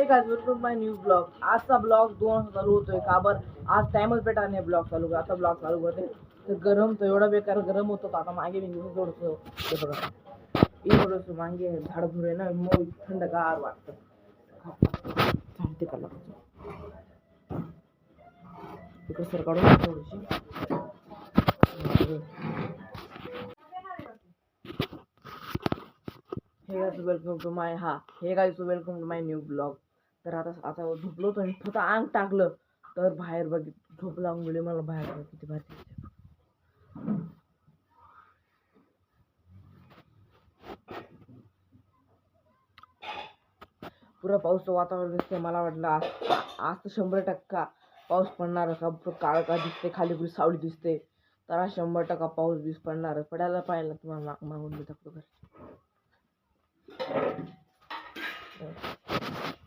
हे काय वेलकम माय new blog. आजचा ब्लॉग 2 वाजता चालू होतोय. का बरं आज टाइमच भेटा नाही ब्लॉग चालू कर. आता ब्लॉग चालू करते तर गरम तर एवढा बेकार गरम होतो. आता मागे मी थोडंसं हे बघा थोडंसं मागे झाड झुडे ना मग थंडगार वाटतं. सांगते का तिकडे सर काढून थोडीशी welcome to my welcome to my new blog. तर आता झोपलो तर फक्त अंग टाकलं तर बाहेर झोप लागून गेली मला. बाहेर किती भारी पुरा पाऊसचं वातावरण दिसतंय. मला वाटलं आज तर 100% पाऊस पडणार. का काळ का दिसते खाली पुरी सावली दिसते तर आज 100% पाऊस बीस पडणार. पडायला पाहिजे तुम्हाला मागून मी टाकतो घर.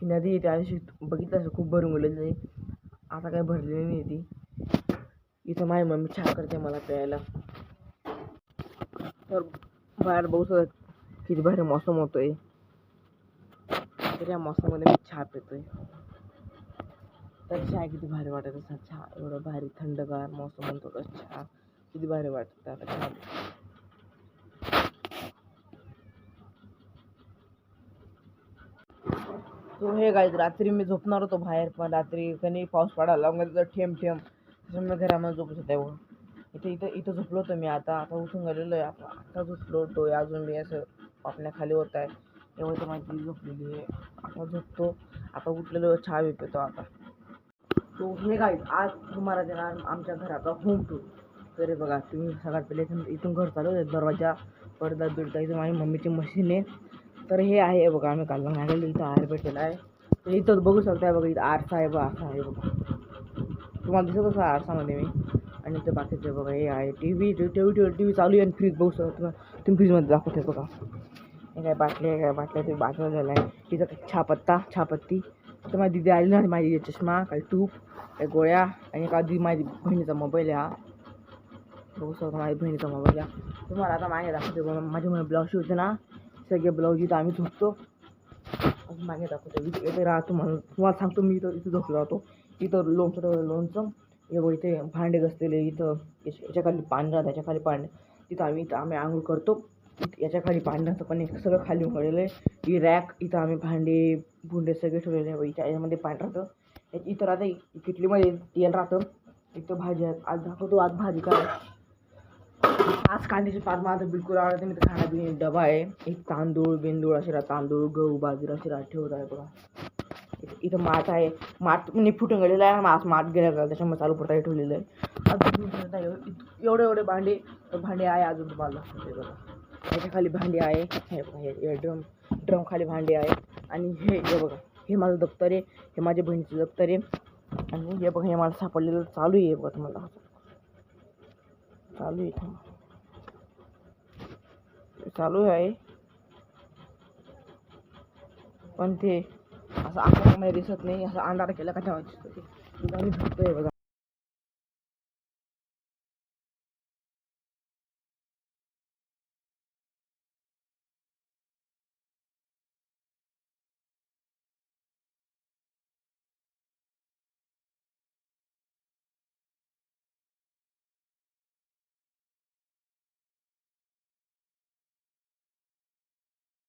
नदी त्या दिवशी बघितलं खूप भरून गेलेली नाही. आता काही भरलेली नाही ती. इथं माझी मम्मी चहा करते मला प्यायला. तर बाहेर बघू किती भारी मौसम होतोय. तर या मौसममध्ये मी चहा पितोय. तर चहा किती भारी वाटत असा. चहा एवढं भारी थंडगार मौसम म्हणतो का चहा किती भारी वाटतं आता चहा. तो हे काय रात्री मी झोपणार होतो बाहेर पण रात्री कधी पाऊस पडायला लागला ठेम ठेम त्याच्यामुळे घरामध्ये झोपत होत्या. इथं झोपलो होतो मी. आता उठून गेलेलो आहे. आता झोपलो होतो अजून मी असं आपल्या खाली होत आहे. एवढं तर माझी झोपलेली आहे. आता झोपतो. आता उठलेलो चहा पितो आता. तो हे काय आज तुम्हाला देणार आमच्या घराचा होम टूर. तर बघा तुम्ही सगळ्यात पहिले इथून घर चालू आहे. दरवाजा पडदा बिडदा इथं माझी मम्मीची मशीन आहे. तर हे आहे बघा आम्ही काल मागवलं. इथं आर भेटलेला आहे. तर इथं बघू शकताय बघा इथं आरसा आहे. आरसा आहे बघा तुम्हाला दिसत असं आरसामध्ये मी. आणि इथं बाकीचे बघा हे आहे टी व्ही चालू आहे. आणि फ्रीज बघू शकता तुम्ही फ्रीजमध्ये दाखवते बघा. हे काय बाटल्या ते बाटल्या झालं आहे. तिथं चहापत्ती. तर माझी दिदी आली ना माझी चष्मा काही तूप काही गोळ्या आणि आधी माझी बहिणीचा मोबाईल आहे. हा बघू शकता माझ्या बहिणीचा मोबाईल आहे. तुम्हाला आता मागे दाखवते माझ्या मुळे ब्लाऊज शिवते ना सगळे ब्लाऊज इथं आम्ही झोपतो. मागे दाखवतो इथे राहतो म्हणून तुम्हाला सांगतो. मी इथं झोपलो राहतो. इथं लोणचं हे बघ इथे भांडे घासलेले. इथं याच्या खाली पांढरा त्याच्या खाली पांढरा. तिथं आम्ही आंघोळ करतो. याच्या खाली पांढऱ्याचं पण सगळं खाली उघडलेलं आहे. ही रॅक इथं आम्ही भांडे भुंडे सगळे ठेवलेले आहे. याच्यामध्ये पांढराचं इथं राहतं. किटलीमध्ये तेल राहतं. इथं भाजी आज दाखवतो. आज भाजी काय आज कांद्याची पात माझं बिलकुल आवडते. मी तर खाण्यापिण्याचा डबा आहे. एक तांदूळ असे तांदूळ गहू बाजरी असे ठेवत आहे बघा. इथं माठ आहे. माठ म्हणजे फुटून गेलेला आहे. माठ गेला त्याच्यामुळे चालू पडता ठेवलेलं आहे. एवढे भांडे आहे अजून तुम्हाला बघा. याच्या खाली भांडी आहे. हे बघा हे ड्रम खाली भांडी आहे. आणि हे बघा हे माझं दप्तर आहे. हे माझ्या बहिणीचं दप्तर आहे. आणि हे बघा हे मला सापडलेलं चालू आहे बघा. तुम्हाला चालू आहे पण ते असं आकाशामध्ये दिसत नाही. असं अंधार केला का तेव्हा दिसतं ते. झोपतोय बघा.